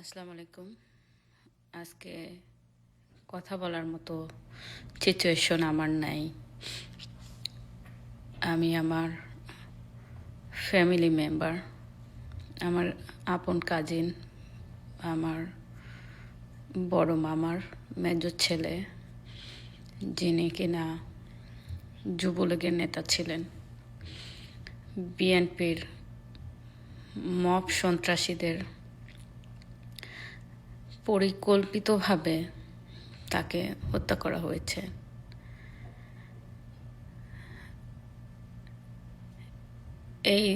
আসসালামু আলাইকুম। আজকে কথা বলার মতো সিচুয়েশন আমার নাই। আমি আমার ফ্যামিলি মেম্বার, আমার আপন কাজিন, আমার বড় মামার মেজর ছেলে, যিনি কিনা যুবলীগের নেতা ছিলেন, বিএনপির মব সন্ত্রাসীদের পরিকল্পিতভাবে তাকে হত্যা করা হয়েছে। এই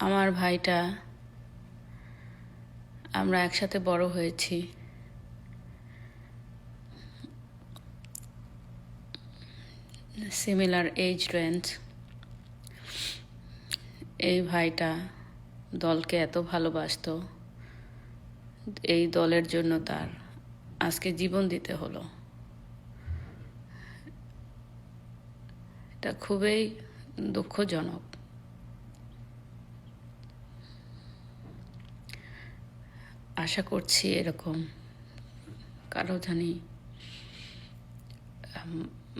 আমার ভাইটা, আমরা একসাথে বড় হয়েছি। Similar age range. এই ভাইটা দলকে এত ভালোবাসতো, এই দলের জন্য তার আজকে জীবন দিতে হলো। এটা খুবই দুঃখজনক। আশা করছি এরকম কারো জানি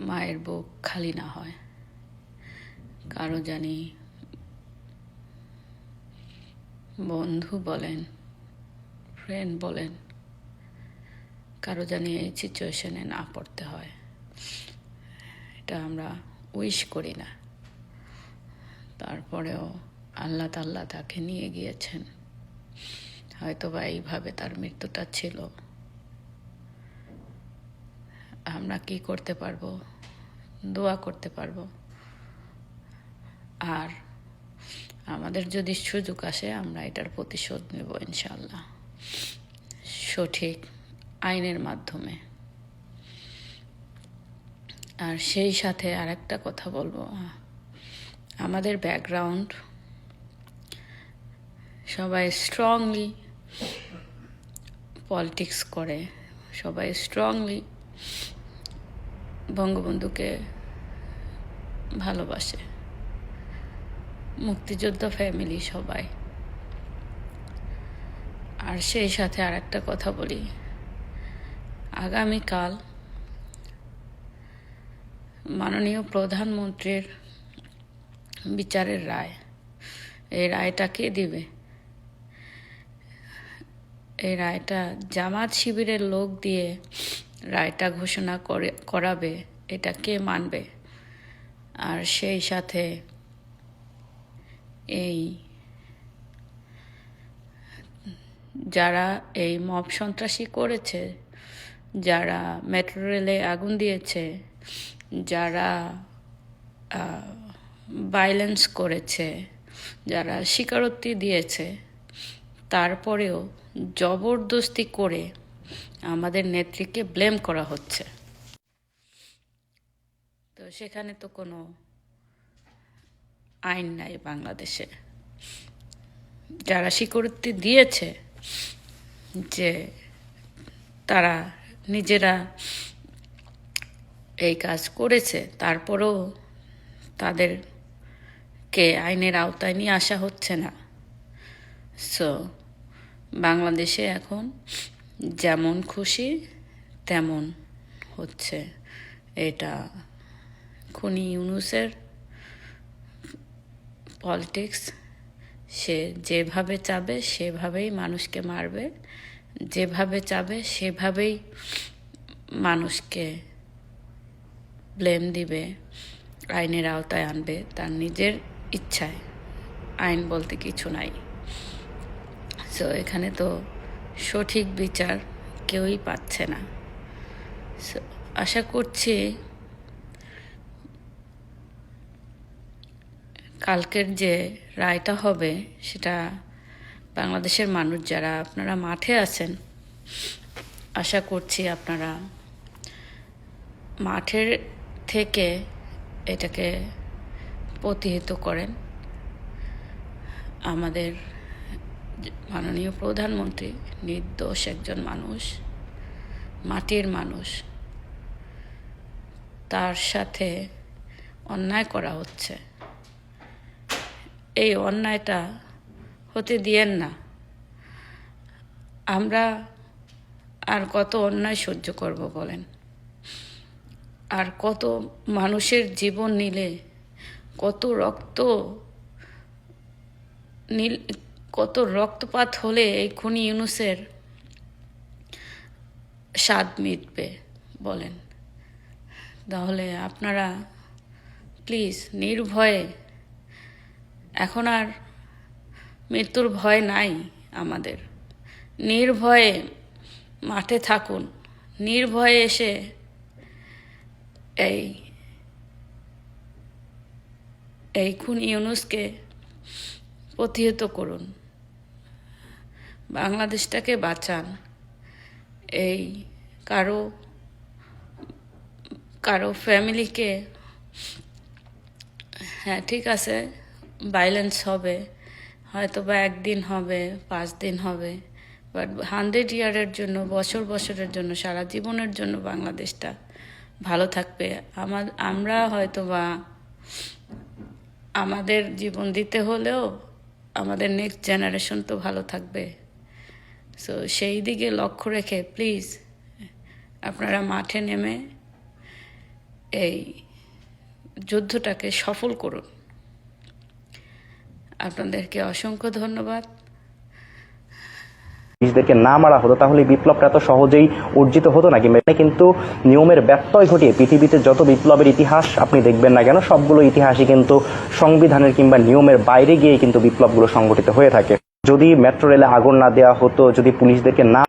মায়ের বুক খালি না হয়, কারো জানি বন্ধু বলেন, ফ্রেন্ড বলেন, কারো জানি এই সিচুয়েশনে না পড়তে হয়। এটা আমরা উইশ করি না। তারপরেও আল্লাহ তাআলা তাকে নিয়ে গিয়েছেন। হয়তোবা এইভাবে তার মৃত্যুটা ছিল। আমরা কি করতে পারবো? দোয়া করতে পারবো। আর আমাদের যদি সুযোগ আসে, আমরা এটার প্রতিশোধ নেব ইনশাআল্লাহ, সঠিক আইনের মাধ্যমে। আর সেই সাথে আরেকটা কথা বলবো, আমাদের ব্যাকগ্রাউন্ড সবাই স্ট্রংলি পলিটিক্স করে, সবাই স্ট্রংলি বঙ্গবন্ধুকে ভালোবাসে, মুক্তিযোদ্ধা ফ্যামিলি সবাই। আর সেই সাথে আরেকটা কথা বলি, আগামীকাল মাননীয় প্রধানমন্ত্রীর বিচারের রায়, এই রায়টা কে দিবে? এই রায়টা জামাত শিবিরের লোক দিয়ে রায়টা ঘোষণা করাবে, এটা কে মানবে? আর সেই সাথে এই যারা এই মব সন্ত্রাসী করেছে, যারা মেট্রো রেলে আগুন দিয়েছে, যারা ভায়োলেন্স করেছে, যারা স্বীকারোক্তি দিয়েছে, তারপরেও জবরদস্তি করে আমাদের নেত্রীকে ব্লেম করা হচ্ছে। তো সেখানে তো কোনো আইন নাই বাংলাদেশে। যারা স্বীকারোক্তি দিয়েছে যে তারা নিজেরা এই কাজ করেছে, তারপরেও তাদেরকে আইনের আওতায় নিয়ে আসা হচ্ছে না। সো বাংলাদেশে এখন যেমন খুশি তেমন হচ্ছে। এটা খুনি ইউনূসের পলিটিক্স। সে যেভাবে চাবে সেভাবেই মানুষকে মারবে, যেভাবে চাবে সেভাবেই মানুষকে ব্লেম দিবে, আইনের আওতায় আনবে তার নিজের ইচ্ছায়। আইন বলতে কিছু নাই। সো এখানে তো সঠিক বিচার কেউই পাচ্ছে না। সো আশা করছি কালকের যে রায়টা হবে, সেটা বাংলাদেশের মানুষ যারা আপনারা মাঠে আছেন, আশা করছি আপনারা মাঠের থেকে এটাকে প্রতিহত করেন। আমাদের মাননীয় প্রধানমন্ত্রী নির্দোষ একজন মানুষ, মাটির মানুষ, তার সাথে অন্যায় করা হচ্ছে। এই অন্যায়টা হতে দিয়েন না। আমরা আর কত অন্যায় সহ্য করব বলেন? আর কত মানুষের জীবন নিলে, কত রক্তপাত হলে এই খুনি ইউনূসের স্বাদ মিটবে বলেন? তাহলে আপনারা প্লিজ নির্ভয়ে, এখন আর মৃত্যুর ভয় নাই আমাদের, নির্ভয়ে মাঠে থাকুন, নির্ভয়ে এসে এই খুনি ইউনূসকে প্রতিহত করুন, বাংলাদেশটাকে বাঁচান। এই কারো ফ্যামিলিকে, হ্যাঁ ঠিক আছে, ভায়োলেন্স হবে, হয়তো বা একদিন হবে, 5 দিন হবে, বাট 100 ইয়ারের জন্য, বছরের জন্য, সারা জীবনের জন্য বাংলাদেশটা ভালো থাকবে। আমরা হয়তো বা আমাদের জীবন দিতে হলেও আমাদের নেক্সট জেনারেশন তো ভালো থাকবে। সো সেই দিকে লক্ষ্য রেখে প্লিজ আপনারা মাঠে নেমে এই যুদ্ধটাকে সফল করুন। আপনাদেরকে অসংখ্য ধন্যবাদ। পুলিশদেরকে না মারা হতো তাহলে বিপ্লবটা এত সহজেই অর্জিত হতো না। কিন্তু নিয়মের ব্যত্যয় ঘটিয়ে পৃথিবীতে যত বিপ্লবের ইতিহাস আপনি দেখবেন না কেন, সবগুলো ইতিহাসই কিন্তু সংবিধানের কিংবা নিয়মের বাইরে গিয়ে কিন্তু বিপ্লবগুলো সংগঠিত হয়ে থাকে। যদি মেট্রো রেলে আগুন না দেওয়া হতো, যদি পুলিশদেরকে না